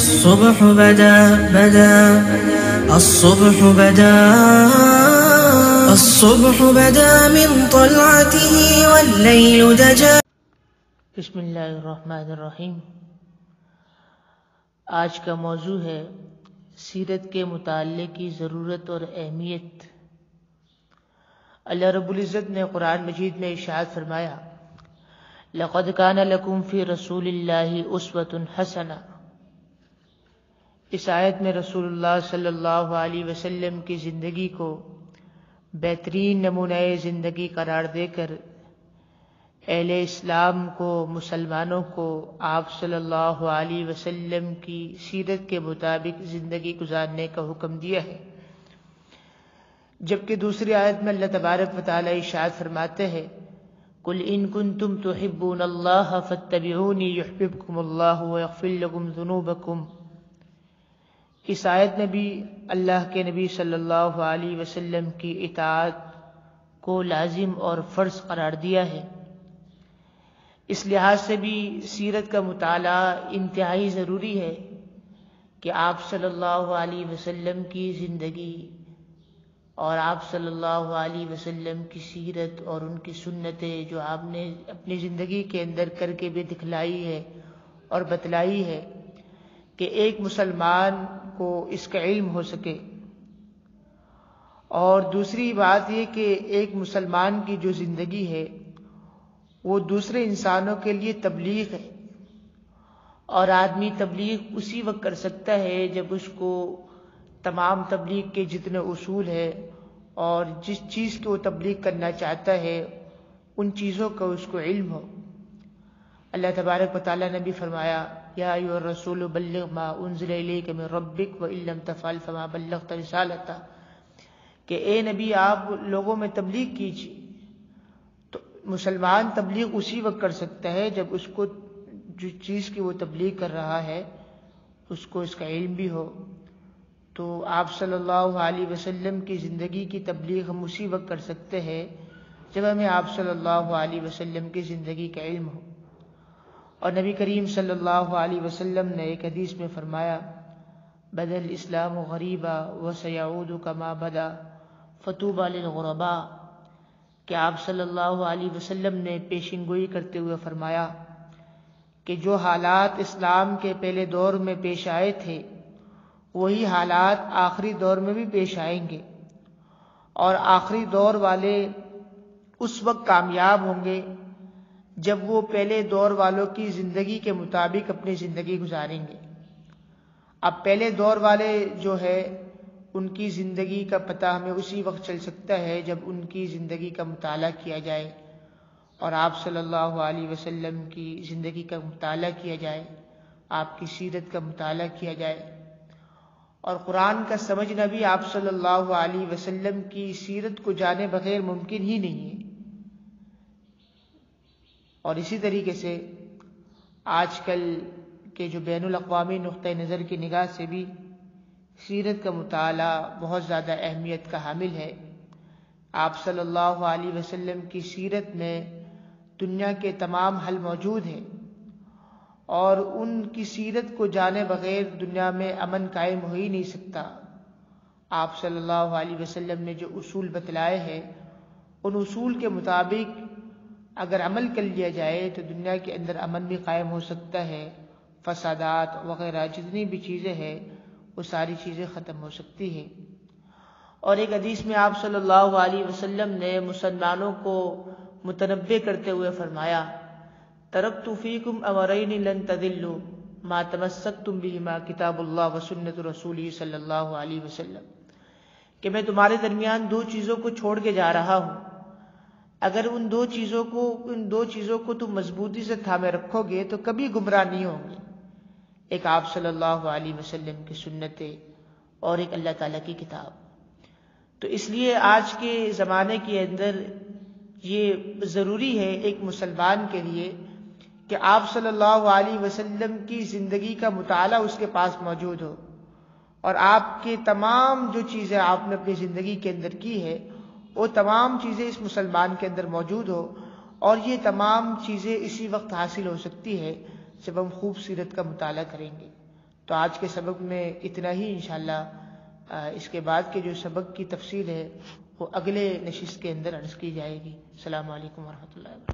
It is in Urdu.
الصبح بدا الصبح بدا من طلعته والليل دجا. بسم اللہ الرحمن الرحیم. آج کا موضوع ہے سیرت کے مطالعے کی ضرورت اور اہمیت. اللہ رب العزت نے قرآن مجید میں ارشاد فرمایا لَقَدْ كَانَ لَكُمْ فِي رَسُولِ اللَّهِ أُسْوَةٌ حَسَنَةٌ. اس آیت میں رسول اللہ صلی اللہ علیہ وسلم کی زندگی کو بہترین نمونہ زندگی قرار دے کر اہل اسلام کو، مسلمانوں کو آپ صلی اللہ علیہ وسلم کی سیرت کے مطابق زندگی گزارنے کا حکم دیا ہے. جبکہ دوسری آیت میں اللہ تبارک و تعالی ارشاد فرماتے ہیں قُلْ إِن كُنتُمْ تُحِبُّونَ اللَّهَ فَاتَّبِعُونِي يُحْبِبْكُمُ اللَّهُ وَيَغْفِرْ لَكُمْ ذُنُوبَكُمْ. اس آیت میں بھی اللہ کے نبی صلی اللہ علیہ وسلم کی اطاعت کو لازم اور فرض قرار دیا ہے. اس لحاظ سے بھی سیرت کا مطالعہ انتہائی ضروری ہے کہ آپ صلی اللہ علیہ وسلم کی زندگی اور آپ صلی اللہ علیہ وسلم کی سیرت اور ان کی سنتیں جو آپ نے اپنی زندگی کے اندر کر کے بھی دکھلائی ہے اور بتلائی ہے کہ ایک مسلمان کو اس کا علم ہو سکے. اور دوسری بات یہ کہ ایک مسلمان کی جو زندگی ہے وہ دوسرے انسانوں کے لیے تبلیغ ہے، اور آدمی تبلیغ اسی وقت کر سکتا ہے جب اس کو تمام تبلیغ کے جتنے اصول ہے اور جس چیز کو وہ تبلیغ کرنا چاہتا ہے ان چیزوں کا اس کو علم ہو. اللہ تبارک و تعالیٰ نے بھی فرمایا یا ایھا الرسول بلغ ما انزل الیک من ربک وان لم تفعل فما بلغت رسالتہ، کہ اے نبی آپ لوگوں میں تبلیغ کیجیے. تو مسلمان تبلیغ اسی وقت کر سکتا ہے جب اس کو جو چیز کی وہ تبلیغ کر رہا ہے اس کو اس کا علم بھی ہو. تو آپ صلی اللہ علیہ وسلم کی زندگی کی تبلیغ ہم اسی وقت کر سکتے ہیں جب ہمیں آپ صلی اللہ علیہ وسلم کی زندگی کا علم ہو. اور نبی کریم صلی اللہ علیہ وسلم نے ایک حدیث میں فرمایا بدأ الاسلام غریبا وسیعود کما بدا فطوبی للغرباء، کہ آپ صلی اللہ علیہ وسلم نے پیشین گوئی کرتے ہوئے فرمایا کہ جو حالات اسلام کے پہلے دور میں پیش آئے تھے وہی حالات آخری دور میں بھی پیش آئیں گے، اور آخری دور والے اس وقت کامیاب ہوں گے جب وہ پہلے دور والوں کی زندگی کے مطابق اپنی زندگی گزاریں گے. اب پہلے دور والے جو ہے ان کی زندگی کا پتہ ہمیں اسی وقت چل سکتا ہے جب ان کی زندگی کا مطالعہ کیا جائے اور آپ صلی اللہ علیہ وسلم کی زندگی کا مطالعہ کیا جائے، آپ کی سیرت کا مطالعہ کیا جائے. اور قرآن کا سمجھنا بھی آپ صلی اللہ علیہ وسلم کی سیرت کو جانے بغیر ممکن ہی نہیں ہے. اور اسی طریقے سے آج کل کے جو بین الاقوامی نقطہ نظر کی نگاہ سے بھی سیرت کا مطالعہ بہت زیادہ اہمیت کا حامل ہے. آپ صلی اللہ علیہ وسلم کی سیرت میں دنیا کے تمام حل موجود ہیں، اور ان کی سیرت کو جانے بغیر دنیا میں امن قائم ہو ہی نہیں سکتا. آپ صلی اللہ علیہ وسلم نے جو اصول بتلائے ہیں ان اصول کے مطابق اگر عمل کر لیا جائے تو دنیا کے اندر امن بھی قائم ہو سکتا ہے، فسادات وغیرہ جتنی بھی چیزیں ہیں وہ ساری چیزیں ختم ہو سکتی ہیں. اور ایک حدیث میں آپ صلی اللہ علیہ وسلم نے مسلمانوں کو متنبہ کرتے ہوئے فرمایا ترکت فیکم امرین لن تضلوا ما تمسکتم بہما کتاب اللہ وسنت رسولہ صلی اللہ علیہ وسلم، کہ میں تمہارے درمیان دو چیزوں کو چھوڑ کے جا رہا ہوں، اگر ان دو چیزوں کو تم مضبوطی سے تھامے رکھو گے تو کبھی گمراہ نہیں ہوں گے. ایک آپ صلی اللہ علیہ وسلم کی سنتیں اور ایک اللہ تعالیٰ کی کتاب. تو اس لیے آج کے زمانے کے اندر یہ ضروری ہے ایک مسلمان کے لیے کہ آپ صلی اللہ علیہ وسلم کی زندگی کا مطالعہ اس کے پاس موجود ہو، اور آپ کے تمام جو چیزیں آپ نے اپنی زندگی کے اندر کی ہے وہ تمام چیزیں اس مسلمان کے اندر موجود ہو. اور یہ تمام چیزیں اسی وقت حاصل ہو سکتی ہے جب ہم خوب سیرت کا مطالعہ کریں گے. تو آج کے سبق میں اتنا ہی انشاءاللہ. اس کے بعد کے جو سبق کی تفصیل ہے وہ اگلے نشست کے اندر عرض کی جائے گی. السلام علیکم ورحمۃ اللہ وبرکاتہ.